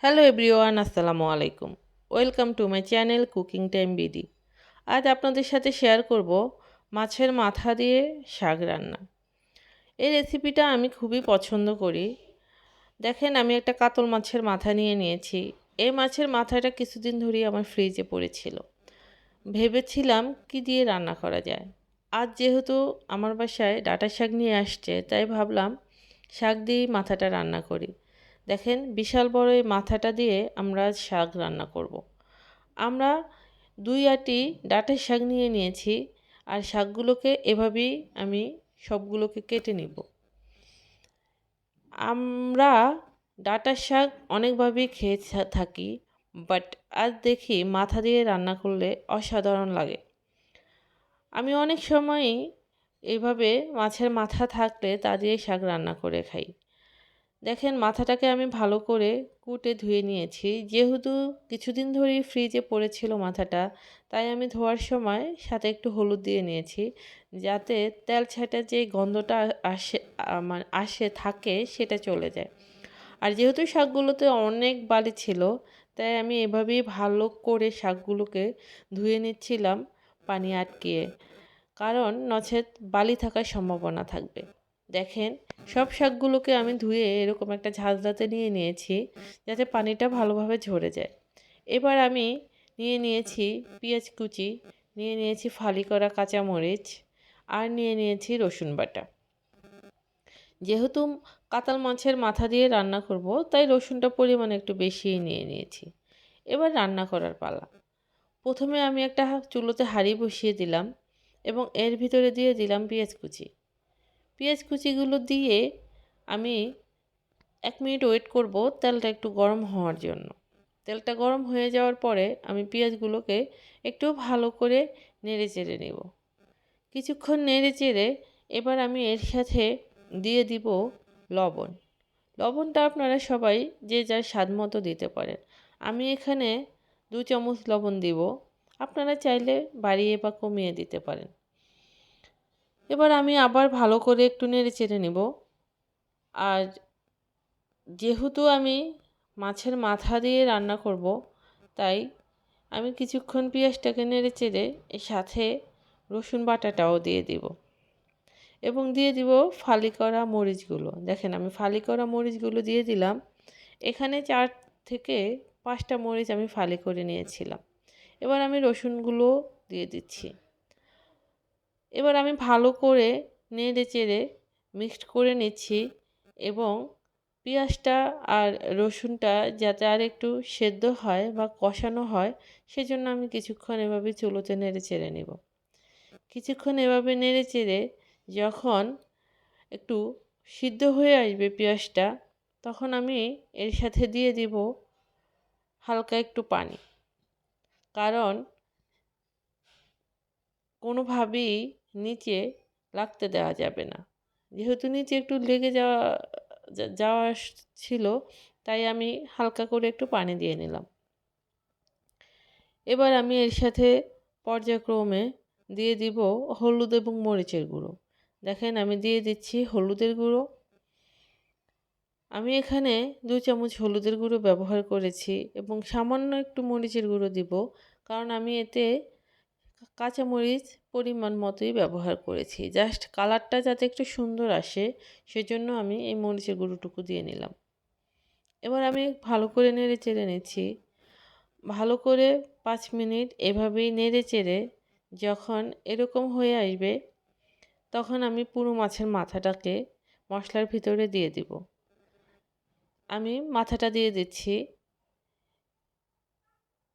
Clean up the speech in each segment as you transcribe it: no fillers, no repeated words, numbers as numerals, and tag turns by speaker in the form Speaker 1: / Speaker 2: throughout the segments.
Speaker 1: Hello everyone, আসসালামু আলাইকুম। Welcome to my channel cooking time BD. আজ আপনাদের সাথে শেয়ার করব মাছের মাথা দিয়ে শাক রান্না। এই রেসিপিটা আমি খুবই পছন্দ করি। দেখেন, আমি একটা কাতল মাছের মাথা নিয়ে নিয়েছি। এই মাছের মাথাটা কিছুদিন ধরেই আমার ফ্রিজে পড়েছিল। ভেবেছিলাম কি দিয়ে রান্না করা যায়। আজ যেহেতু আমার বাসায় ডাঁটা শাক নিয়ে আসছে, তাই ভাবলাম শাক দিয়েই মাথাটা রান্না করি। দেখেন, বিশাল বড় এই মাথাটা দিয়ে আমরা আজ শাক রান্না করব। আমরা 2 আটি ডাঁটা শাক নিয়ে নিয়েছি, আর শাকগুলোকে এভাবেই আমি সবগুলোকে কেটে নিব। আমরা ডাঁটা শাক অনেকভাবেই খেয়ে থাকি, বাট আজ দেখি মাথা দিয়ে রান্না করলে অসাধারণ লাগে। আমি অনেক সময়ই এইভাবে মাছের মাথা থাকলে তা দিয়ে শাক রান্না করে খাই। দেখেন, মাথাটাকে আমি ভালো করে কুটে ধুয়ে নিয়েছি। যেহেতু কিছুদিন ধরেই ফ্রিজে পড়েছিল মাথাটা, তাই আমি ধোয়ার সময় সাথে একটু হলুদ দিয়ে নিয়েছি, যাতে তেল ছাটা যে গন্ধটা আসে মানে আসে থাকে সেটা চলে যায়। আর যেহেতু শাকগুলোতে অনেক বালি ছিল, তাই আমি এভাবেই ভালো করে শাকগুলোকে ধুয়ে নিচ্ছিলাম পানি আটকিয়ে, কারণ নচেত বালি থাকার সম্ভাবনা থাকবে। দেখেন, সব শাকগুলোকে আমি ধুয়ে এরকম একটা ঝাঁঝরাতে নিয়ে নিয়েছি, যাতে পানিটা ভালোভাবে ঝরে যায়। এবার আমি নিয়ে নিয়েছি পেঁয়াজ কুচি, নিয়ে নিয়েছি ফালি করা কাঁচামরিচ, আর নিয়ে নিয়েছি রসুন বাটা। যেহেতু কাতাল মাছের মাথা দিয়ে রান্না করব, তাই রসুনটা পরিমাণ একটু বেশিই নিয়ে নিয়েছি। এবার রান্না করার পালা। প্রথমে আমি একটা চুলোতে হাঁড়ি বসিয়ে দিলাম এবং এর ভিতরে দিয়ে দিলাম পেঁয়াজ কুচি। পেঁয়াজ কুচিগুলো দিয়ে আমি 1 মিনিট ওয়েট করব তেলটা একটু গরম হওয়ার জন্য। তেলটা গরম হয়ে যাওয়ার পরে আমি পেঁয়াজগুলোকে একটু ভালো করে নেড়ে চেড়ে নেব। কিছুক্ষণ নেড়ে চেড়ে এবার আমি এর সাথে দিয়ে দিব লবণ। লবণটা আপনারা সবাই যে যার স্বাদ মতো দিতে পারেন। আমি এখানে 2 চামচ লবণ দিব। আপনারা চাইলে বাড়িয়ে বা কমিয়ে দিতে পারেন। এবার আমি আবার ভালো করে একটু নেড়ে চেড়ে নেব। আর যেহেতু আমি মাছের মাথা দিয়ে রান্না করব, তাই আমি কিছুক্ষণ পেঁয়াজটাকে নেড়ে চেড়ে এর সাথে রসুন বাটাটাও দিয়ে দিব এবং দিয়ে দিব ফালি করা মরিচগুলো। দেখেন, আমি ফালি করা মরিচগুলো দিয়ে দিলাম। এখানে 4 থেকে 5টা মরিচ আমি ফালি করে নিয়েছিলাম। এবার আমি রসুনগুলো দিয়ে দিচ্ছি। এবার আমি ভালো করে নেড়ে চেড়ে মিক্সড করে নিচ্ছি এবং পেঁয়াজটা আর রসুনটা যাতে আর একটু সেদ্ধ হয় বা কষানো হয়, সেজন্য আমি কিছুক্ষণ এভাবে চুলোতে নেড়ে চেড়ে নেব। কিছুক্ষণ এভাবে নেড়ে চেড়ে যখন একটু সিদ্ধ হয়ে আসবে পেঁয়াজটা, তখন আমি এর সাথে দিয়ে দিব হালকা একটু পানি। কারণ কোনোভাবেই নিচে লাগতে দেওয়া যাবে না। যেহেতু নিচে একটু লেগে যাওয়া ছিল, তাই আমি হালকা করে একটু পানি দিয়ে নিলাম। এবার আমি এর সাথে পর্যায়ক্রমে দিয়ে দিব হলুদ এবং মরিচের গুঁড়ো। দেখেন, আমি দিয়ে দিচ্ছি হলুদের গুঁড়ো। আমি এখানে 2 চামচ হলুদের গুঁড়ো ব্যবহার করেছি এবং সামান্য একটু মরিচের গুঁড়ো দিব, কারণ আমি এতে কাঁচামরিচ পরিমাণ মতোই ব্যবহার করেছি। জাস্ট কালারটা যাতে একটু সুন্দর আসে, সেজন্য আমি এই মরিচের গুঁড়োটুকু দিয়ে নিলাম। এবার আমি ভালো করে নেড়ে চেড়ে নিচ্ছি। ভালো করে 5 মিনিট এভাবেই নেড়ে চেড়ে যখন এরকম হয়ে আসবে, তখন আমি পুরো মাছের মাথাটাকে মশলার ভিতরে দিয়ে দিব। আমি মাথাটা দিয়ে দিচ্ছি।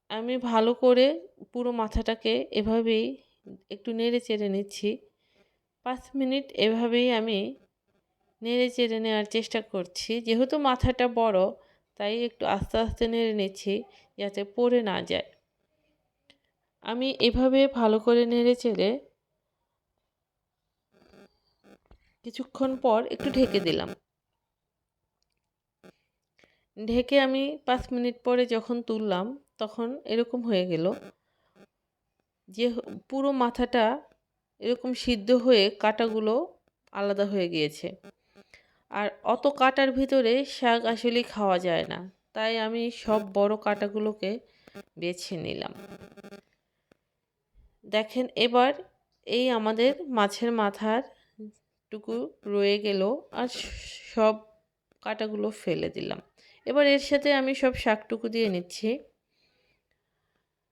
Speaker 1: আমি ভালো করে পুরো মাথাটাকে এভাবেই একটু নেড়ে চেড়ে নিচ্ছি। 5 মিনিট এভাবেই আমি নেড়ে চেড়ে নেওয়ার চেষ্টা করছি। যেহেতু মাথাটা বড়, তাই একটু আস্তে আস্তে নেড়ে নিচ্ছি, যাতে পড়ে না যায়। আমি এভাবে ভালো করে নেড়ে চেড়ে কিছুক্ষণ পর একটু ঢেকে দিলাম। ঢেকে আমি 5 মিনিট পরে যখন তুললাম, তখন এরকম হয়ে গেল যে পুরো মাথাটা এরকম সিদ্ধ হয়ে কাঁটাগুলো আলাদা হয়ে গিয়েছে। আর অত কাটার ভিতরে শাক আসলে খাওয়া যায় না। তাই আমি সব বড় কাঁটাগুলোকে বেছে নিলাম। দেখেন এবার এই আমাদের মাছের মাথার টুকু রয়ে গেল, আর সব কাঁটাগুলো ফেলে দিলাম। এবার এর সাথে আমি সব শাকটুকু দিয়ে নিচ্ছি।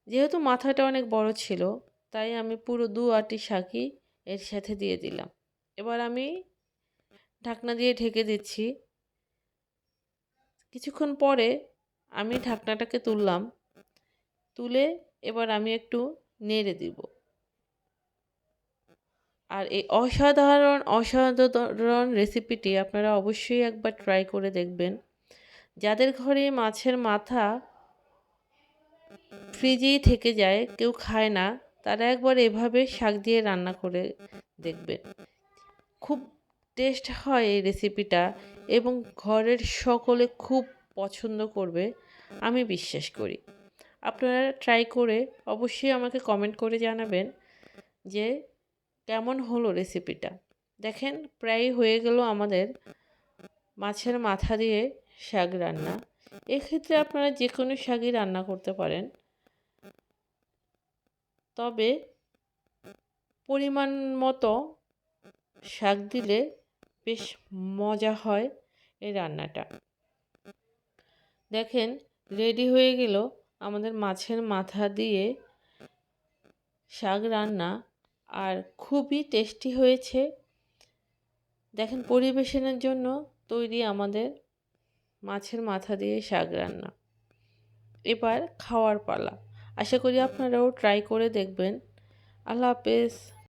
Speaker 1: যেহেতু মাথাটা অনেক বড় ছিল, তাই আমি পুরো 2 আটি শাকই এর সাথে দিয়ে দিলাম। এবার আমি ঢাকনা দিয়ে ঢেকে দিচ্ছি। কিছুক্ষণ পরে আমি ঢাকনাটাকে তুললাম। তুলে এবার আমি একটু নেড়ে দিব। আর এই অসাধারণ রেসিপিটি আপনারা অবশ্যই একবার ট্রাই করে দেখবেন। যাদের ঘরে মাছের মাথা ফ্রিজেই থেকে যায়, কেউ খায় না, তারা একবার এভাবে শাক দিয়ে রান্না করে দেখবেন। খুব টেস্ট হয় এই রেসিপিটা, এবং ঘরের সকলে খুব পছন্দ করবে আমি বিশ্বাস করি। আপনারা ট্রাই করে অবশ্যই আমাকে কমেন্ট করে জানাবেন যে কেমন হলো রেসিপিটা। দেখেন প্রায় হয়ে গেল আমাদের মাছের মাথা দিয়ে শাক রান্না। এক্ষেত্রে আপনারা যে কোনো শাকই রান্না করতে পারেন, তবে পরিমাণ মতো শাক দিলে বেশ মজা হয় এই রান্নাটা। দেখেন রেডি হয়ে গেল আমাদের মাছের মাথা দিয়ে শাক রান্না, আর খুবই টেস্টি হয়েছে। দেখেন পরিবেশনের জন্য তৈরি আমাদের মাছের মাথা দিয়ে শাক রান্না। এবার খাওয়ার পালা। আশা করি আপনারাও ট্রাই করে দেখবেন। আল্লাহ হাফেজ।